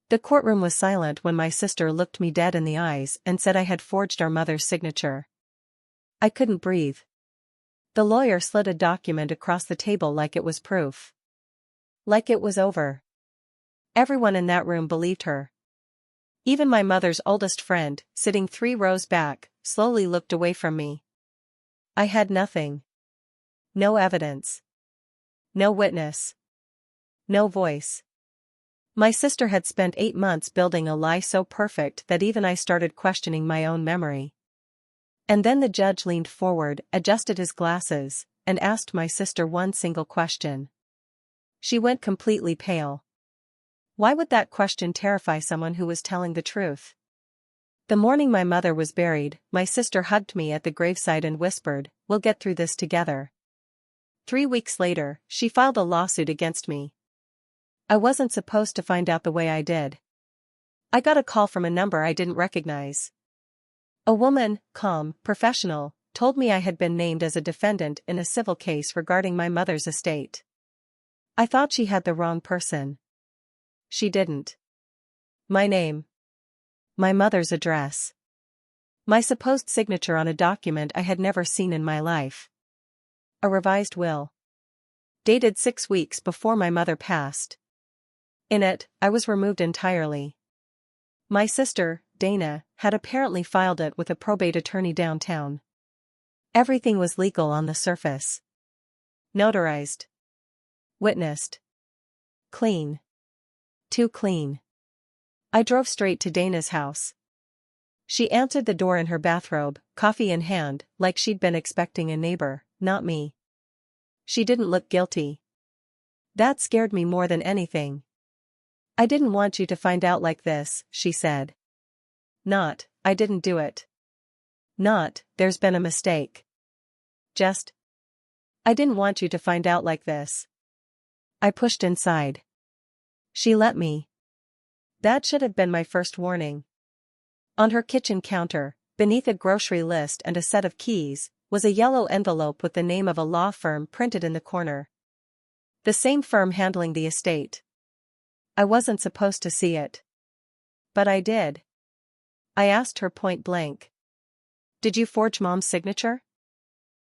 The courtroom was silent when my sister looked me dead in the eyes and said I had forged our mother's signature. I couldn't breathe. The lawyer slid a document across the table like it was proof. Like it was over. Everyone in that room believed her. Even my mother's oldest friend, sitting 3 rows back, slowly looked away from me. I had nothing. No evidence. No witness. No voice. My sister had spent 8 months building a lie so perfect that even I started questioning my own memory. And then the judge leaned forward, adjusted his glasses, and asked my sister one single question. She went completely pale. Why would that question terrify someone who was telling the truth? The morning my mother was buried, my sister hugged me at the graveside and whispered, "We'll get through this together." 3 weeks later, she filed a lawsuit against me. I wasn't supposed to find out the way I did. I got a call from a number I didn't recognize. A woman, calm, professional, told me I had been named as a defendant in a civil case regarding my mother's estate. I thought she had the wrong person. She didn't. My name. My mother's address. My supposed signature on a document I had never seen in my life. A revised will. Dated 6 weeks before my mother passed. In it, I was removed entirely. My sister, Dana, had apparently filed it with a probate attorney downtown. Everything was legal on the surface. Notarized. Witnessed. Clean. Too clean. I drove straight to Dana's house. She answered the door in her bathrobe, coffee in hand, like she'd been expecting a neighbor, not me. She didn't look guilty. That scared me more than anything. "I didn't want you to find out like this," she said. Not, "I didn't do it." Not, "There's been a mistake." Just, "I didn't want you to find out like this." I pushed inside. She let me. That should have been my first warning. On her kitchen counter, beneath a grocery list and a set of keys, was a yellow envelope with the name of a law firm printed in the corner. The same firm handling the estate. I wasn't supposed to see it. But I did. I asked her point blank. "Did you forge Mom's signature?"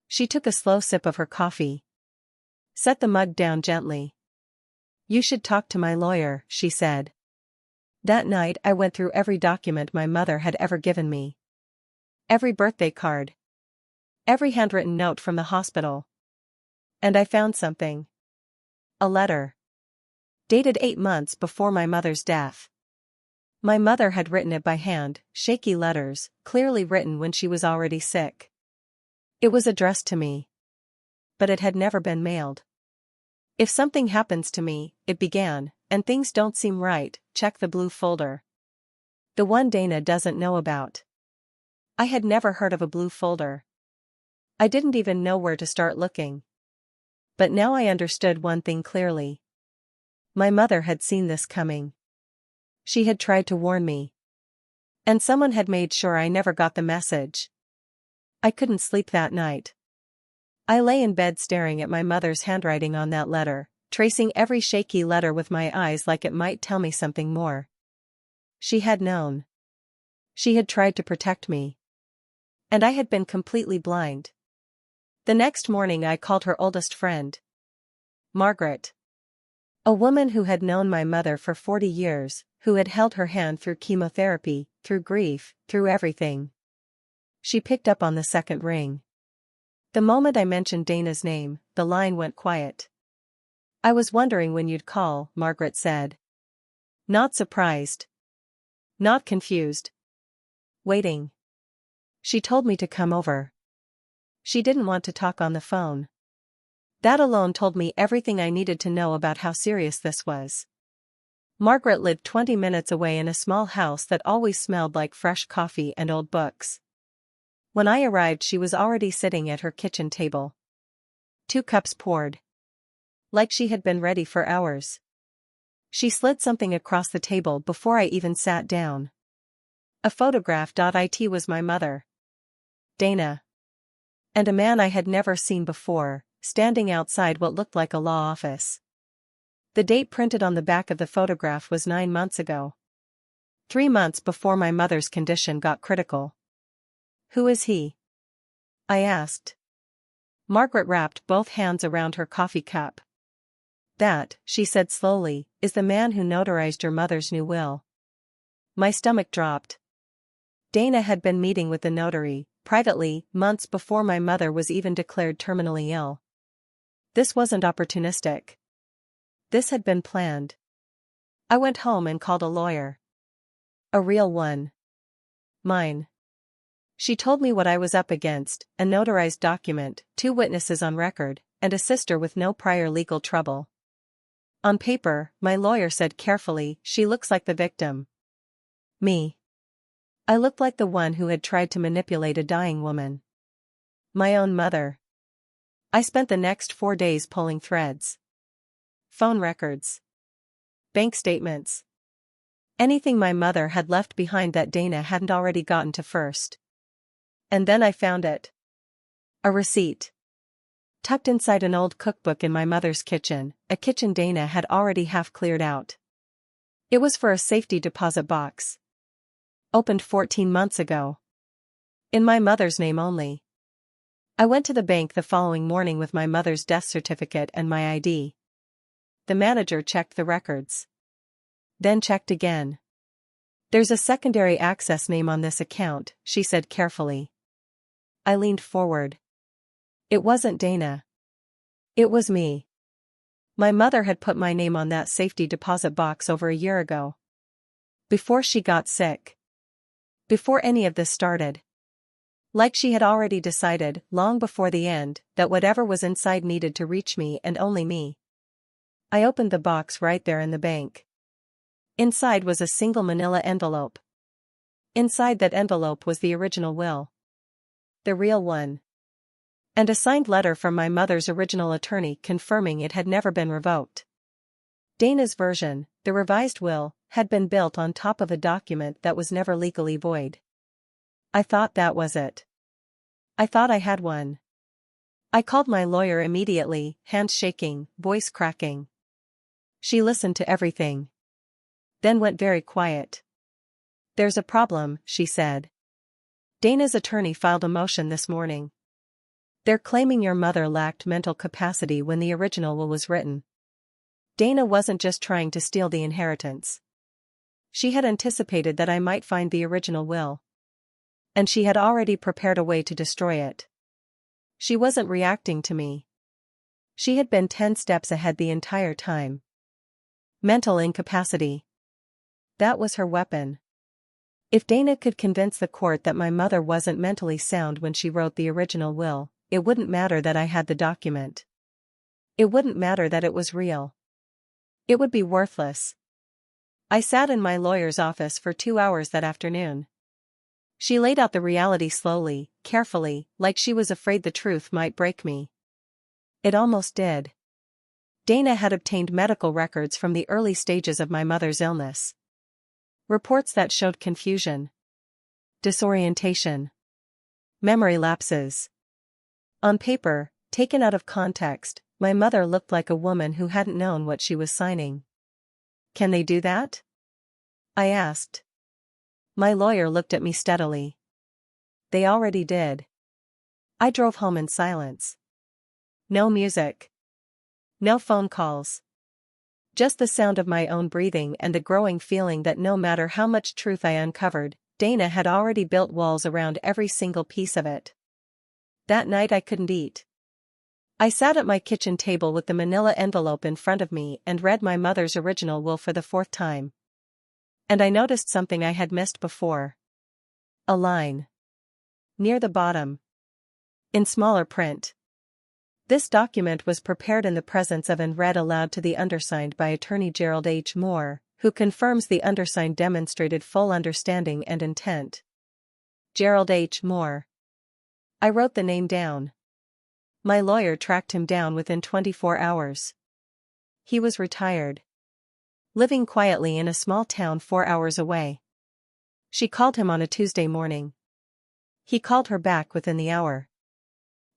She took a slow sip of her coffee. Set the mug down gently. "You should talk to my lawyer," she said. That night I went through every document my mother had ever given me. Every birthday card. Every handwritten note from the hospital. And I found something. A letter. Dated 8 months before my mother's death. My mother had written it by hand, shaky letters, clearly written when she was already sick. It was addressed to me. But it had never been mailed. "If something happens to me," it began, "and things don't seem right, check the blue folder. The one Dana doesn't know about." I had never heard of a blue folder. I didn't even know where to start looking. But now I understood one thing clearly. My mother had seen this coming. She had tried to warn me. And someone had made sure I never got the message. I couldn't sleep that night. I lay in bed staring at my mother's handwriting on that letter, tracing every shaky letter with my eyes like it might tell me something more. She had known. She had tried to protect me. And I had been completely blind. The next morning I called her oldest friend. Margaret. A woman who had known my mother for 40 years, who had held her hand through chemotherapy, through grief, through everything. She picked up on the second ring. The moment I mentioned Dana's name, the line went quiet. "I was wondering when you'd call," Margaret said. Not surprised. Not confused. Waiting. She told me to come over. She didn't want to talk on the phone. That alone told me everything I needed to know about how serious this was. Margaret lived 20 minutes away in a small house that always smelled like fresh coffee and old books. When I arrived, she was already sitting at her kitchen table. 2 cups poured. Like she had been ready for hours. She slid something across the table before I even sat down. A photograph. It was my mother. Dana. And a man I had never seen before, standing outside what looked like a law office. The date printed on the back of the photograph was 9 months ago. 3 months before my mother's condition got critical. Who is he? I asked. Margaret wrapped both hands around her coffee cup. That, she said slowly, is the man who notarized your mother's new will. My stomach dropped. Dana had been meeting with the notary, privately, months before my mother was even declared terminally ill. This wasn't opportunistic. This had been planned. I went home and called a lawyer. A real one. Mine. She told me what I was up against: a notarized document, 2 witnesses on record, and a sister with no prior legal trouble. On paper, my lawyer said carefully, she looks like the victim. Me. I looked like the one who had tried to manipulate a dying woman. My own mother. I spent the next 4 days pulling threads. Phone records. Bank statements. Anything my mother had left behind that Dana hadn't already gotten to first. And then I found it. A receipt. Tucked inside an old cookbook in my mother's kitchen, a kitchen Dana had already half cleared out. It was for a safety deposit box. Opened 14 months ago. In my mother's name only. I went to the bank the following morning with my mother's death certificate and my ID. The manager checked the records. Then checked again. There's a secondary access name on this account, she said carefully. I leaned forward. It wasn't Dana. It was me. My mother had put my name on that safety deposit box over a year ago. Before she got sick. Before any of this started. Like she had already decided, long before the end, that whatever was inside needed to reach me and only me. I opened the box right there in the bank. Inside was a single manila envelope. Inside that envelope was the original will. The real one. And a signed letter from my mother's original attorney confirming it had never been revoked. Dana's version, the revised will, had been built on top of a document that was never legally void. I thought that was it. I thought I had one. I called my lawyer immediately, hands shaking, voice cracking. She listened to everything. Then went very quiet. There's a problem, she said. Dana's attorney filed a motion this morning. They're claiming your mother lacked mental capacity when the original will was written. Dana wasn't just trying to steal the inheritance. She had anticipated that I might find the original will. And she had already prepared a way to destroy it. She wasn't reacting to me. She had been 10 steps ahead the entire time. Mental incapacity. That was her weapon. If Dana could convince the court that my mother wasn't mentally sound when she wrote the original will, it wouldn't matter that I had the document. It wouldn't matter that it was real. It would be worthless. I sat in my lawyer's office for 2 hours that afternoon. She laid out the reality slowly, carefully, like she was afraid the truth might break me. It almost did. Dana had obtained medical records from the early stages of my mother's illness. Reports that showed confusion, disorientation, memory lapses. On paper, taken out of context, my mother looked like a woman who hadn't known what she was signing. Can they do that? I asked. My lawyer looked at me steadily. They already did. I drove home in silence. No music. No phone calls. Just the sound of my own breathing and the growing feeling that no matter how much truth I uncovered, Dana had already built walls around every single piece of it. That night I couldn't eat. I sat at my kitchen table with the manila envelope in front of me and read my mother's original will for the 4th time. And I noticed something I had missed before. A line. Near the bottom. In smaller print. This document was prepared in the presence of and read aloud to the undersigned by Attorney Gerald H. Moore, who confirms the undersigned demonstrated full understanding and intent. Gerald H. Moore. I wrote the name down. My lawyer tracked him down within 24 hours. He was retired. Living quietly in a small town 4 hours away. She called him on a Tuesday morning. He called her back within the hour.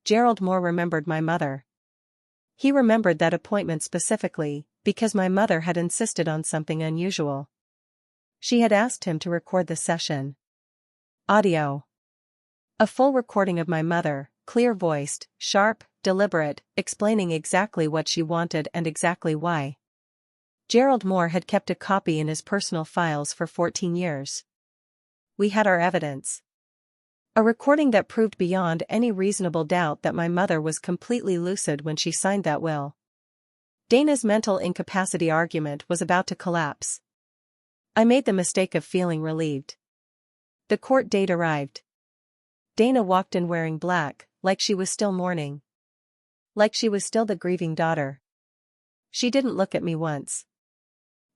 Gerald Moore remembered my mother. He remembered that appointment specifically, because my mother had insisted on something unusual. She had asked him to record the session. Audio. A full recording of my mother, clear-voiced, sharp, deliberate, explaining exactly what she wanted and exactly why. Gerald Moore had kept a copy in his personal files for 14 years. We had our evidence. A recording that proved beyond any reasonable doubt that my mother was completely lucid when she signed that will. Dana's mental incapacity argument was about to collapse. I made the mistake of feeling relieved. The court date arrived. Dana walked in wearing black, like she was still mourning. Like she was still the grieving daughter. She didn't look at me once.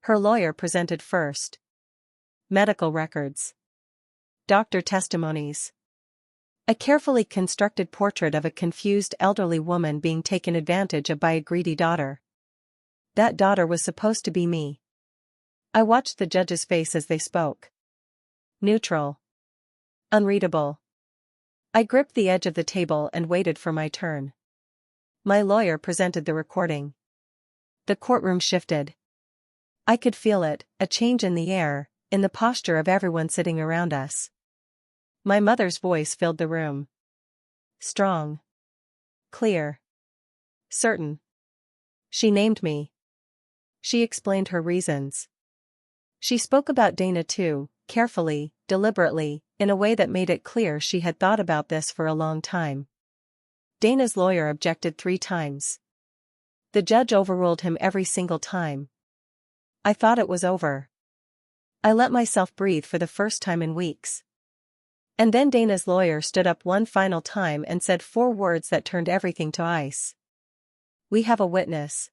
Her lawyer presented first. Medical records. Doctor testimonies. A carefully constructed portrait of a confused elderly woman being taken advantage of by a greedy daughter. That daughter was supposed to be me. I watched the judge's face as they spoke. Neutral. Unreadable. I gripped the edge of the table and waited for my turn. My lawyer presented the recording. The courtroom shifted. I could feel it, a change in the air, in the posture of everyone sitting around us. My mother's voice filled the room. Strong. Clear. Certain. She named me. She explained her reasons. She spoke about Dana too, carefully, deliberately, in a way that made it clear she had thought about this for a long time. Dana's lawyer objected 3 times. The judge overruled him every single time. I thought it was over. I let myself breathe for the first time in weeks. And then Dana's lawyer stood up one final time and said 4 words that turned everything to ice. We have a witness.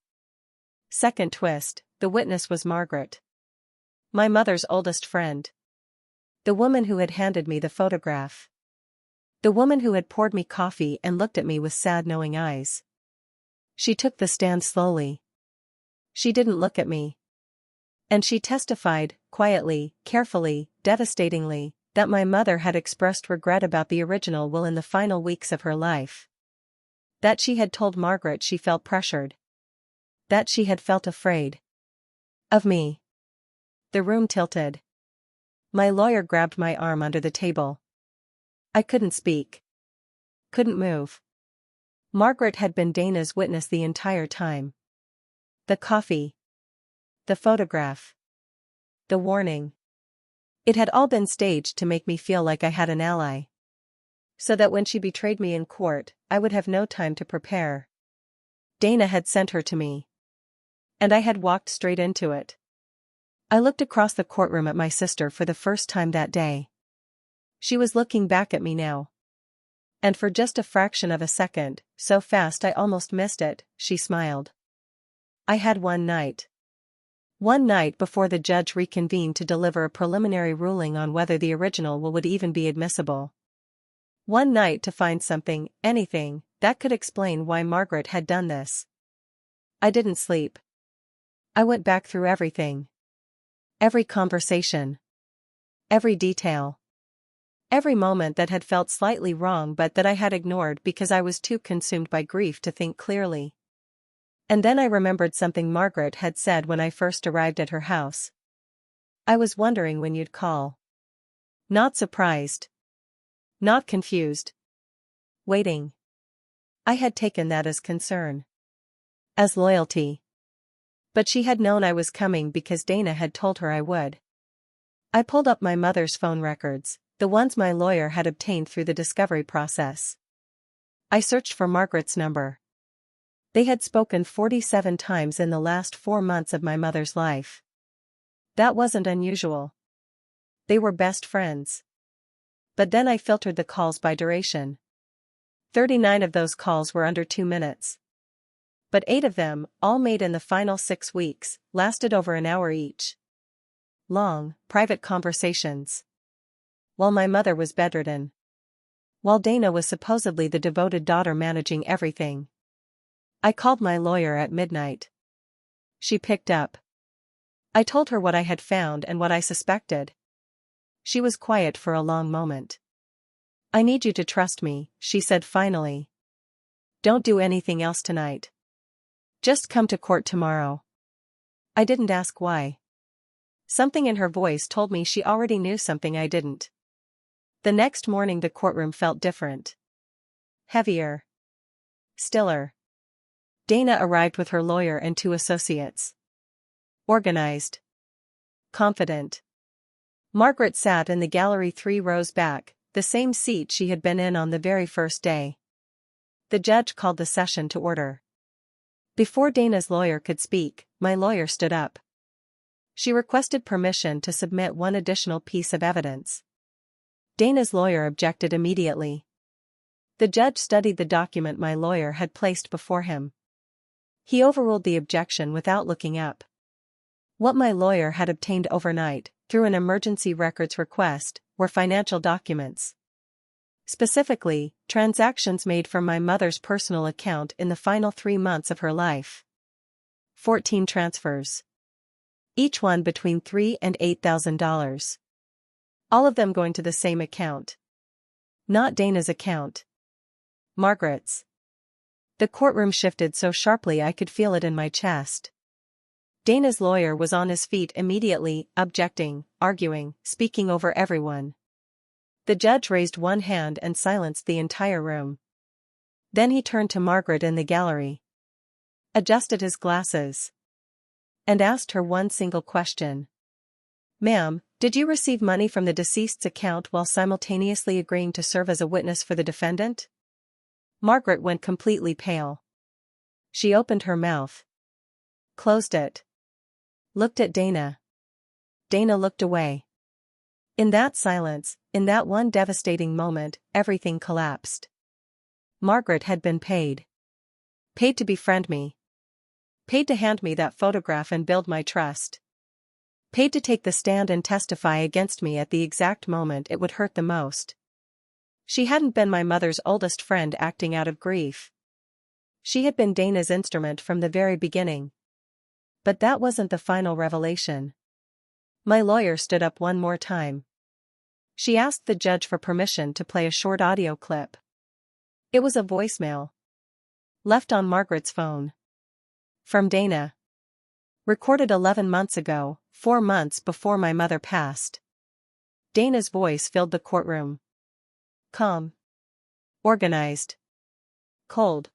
Second twist, the witness was Margaret. My mother's oldest friend. The woman who had handed me the photograph. The woman who had poured me coffee and looked at me with sad knowing eyes. She took the stand slowly. She didn't look at me. And she testified, quietly, carefully, devastatingly, that my mother had expressed regret about the original will in the final weeks of her life. That she had told Margaret she felt pressured. That she had felt afraid. Of me. The room tilted. My lawyer grabbed my arm under the table. I couldn't speak. Couldn't move. Margaret had been Dana's witness the entire time. The coffee. The photograph. The warning. It had all been staged to make me feel like I had an ally. So that when she betrayed me in court, I would have no time to prepare. Dana had sent her to me. And I had walked straight into it. I looked across the courtroom at my sister for the first time that day. She was looking back at me now. And for just a fraction of a second, so fast I almost missed it, she smiled. I had one night. One night before the judge reconvened to deliver a preliminary ruling on whether the original will would even be admissible. One night to find something, anything, that could explain why Margaret had done this. I didn't sleep. I went back through everything. Every conversation. Every detail. Every moment that had felt slightly wrong but that I had ignored because I was too consumed by grief to think clearly. And then I remembered something Margaret had said when I first arrived at her house. I was wondering when you'd call. Not surprised. Not confused. Waiting. I had taken that as concern. As loyalty. But she had known I was coming because Dana had told her I would. I pulled up my mother's phone records, the ones my lawyer had obtained through the discovery process. I searched for Margaret's number. They had spoken 47 times in the last 4 months of my mother's life. That wasn't unusual. They were best friends. But then I filtered the calls by duration. 39 of those calls were under 2 minutes. But 8 of them, all made in the final 6 weeks, lasted over an hour each. Long, private conversations. While my mother was bedridden. While Dana was supposedly the devoted daughter managing everything. I called my lawyer at midnight. She picked up. I told her what I had found and what I suspected. She was quiet for a long moment. I need you to trust me, she said finally. Don't do anything else tonight. Just come to court tomorrow. I didn't ask why. Something in her voice told me she already knew something I didn't. The next morning the courtroom felt different. Heavier. Stiller. Dana arrived with her lawyer and 2 associates. Organized. Confident. Margaret sat in the gallery 3 rows back, the same seat she had been in on the very first day. The judge called the session to order. Before Dana's lawyer could speak, my lawyer stood up. She requested permission to submit one additional piece of evidence. Dana's lawyer objected immediately. The judge studied the document my lawyer had placed before him. He overruled the objection without looking up. What my lawyer had obtained overnight, through an emergency records request, were financial documents. Specifically, transactions made from my mother's personal account in the final 3 months of her life. 14 transfers. Each one between $3,000 and $8,000. All of them going to the same account. Not Dana's account. Margaret's. The courtroom shifted so sharply I could feel it in my chest. Dana's lawyer was on his feet immediately, objecting, arguing, speaking over everyone. The judge raised one hand and silenced the entire room. Then he turned to Margaret in the gallery, adjusted his glasses, and asked her one single question. "Ma'am, did you receive money from the deceased's account while simultaneously agreeing to serve as a witness for the defendant?" Margaret went completely pale. She opened her mouth, closed it, looked at Dana. Dana looked away. In that silence, in that one devastating moment, everything collapsed. Margaret had been paid. Paid to befriend me. Paid to hand me that photograph and build my trust. Paid to take the stand and testify against me at the exact moment it would hurt the most. She hadn't been my mother's oldest friend acting out of grief. She had been Dana's instrument from the very beginning. But that wasn't the final revelation. My lawyer stood up one more time. She asked the judge for permission to play a short audio clip. It was a voicemail. Left on Margaret's phone. From Dana. Recorded 11 months ago, 4 months before my mother passed. Dana's voice filled the courtroom. Calm. Organized. Cold.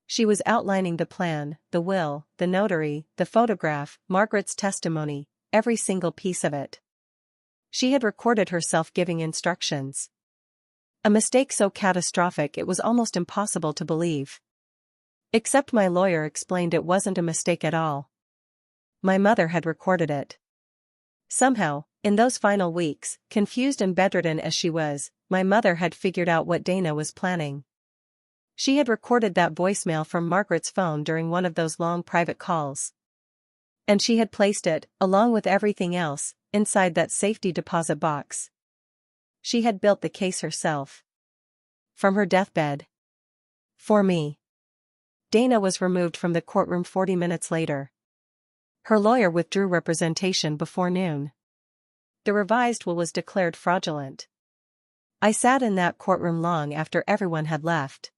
She was outlining the plan, the will, the notary, the photograph, Margaret's testimony, every single piece of it. She had recorded herself giving instructions. A mistake so catastrophic it was almost impossible to believe. Except my lawyer explained it wasn't a mistake at all. My mother had recorded it. Somehow, in those final weeks, confused and bedridden as she was, my mother had figured out what Dana was planning. She had recorded that voicemail from Margaret's phone during one of those long private calls. And she had placed it, along with everything else, inside that safety deposit box. She had built the case herself. From her deathbed. For me. Dana was removed from the courtroom 40 minutes later. Her lawyer withdrew representation before noon. The revised will was declared fraudulent. I sat in that courtroom long after everyone had left.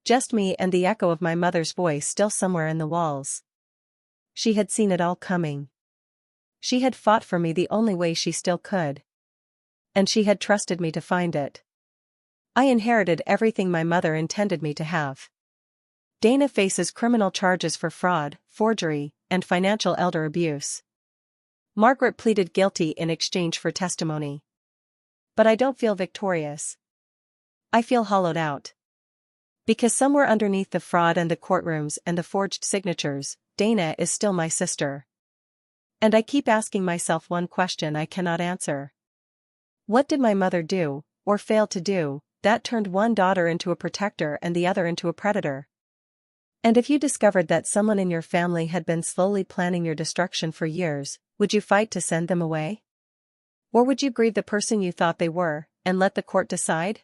Just me and the echo of my mother's voice still somewhere in the walls. She had seen it all coming. She had fought for me the only way she still could. And she had trusted me to find it. I inherited everything my mother intended me to have. Dana faces criminal charges for fraud, forgery, and financial elder abuse. Margaret pleaded guilty in exchange for testimony. But I don't feel victorious. I feel hollowed out. Because somewhere underneath the fraud and the courtrooms and the forged signatures, Dana is still my sister. And I keep asking myself one question I cannot answer. What did my mother do, or fail to do, that turned one daughter into a protector and the other into a predator? And if you discovered that someone in your family had been slowly planning your destruction for years, would you fight to send them away? Or would you grieve the person you thought they were, and let the court decide?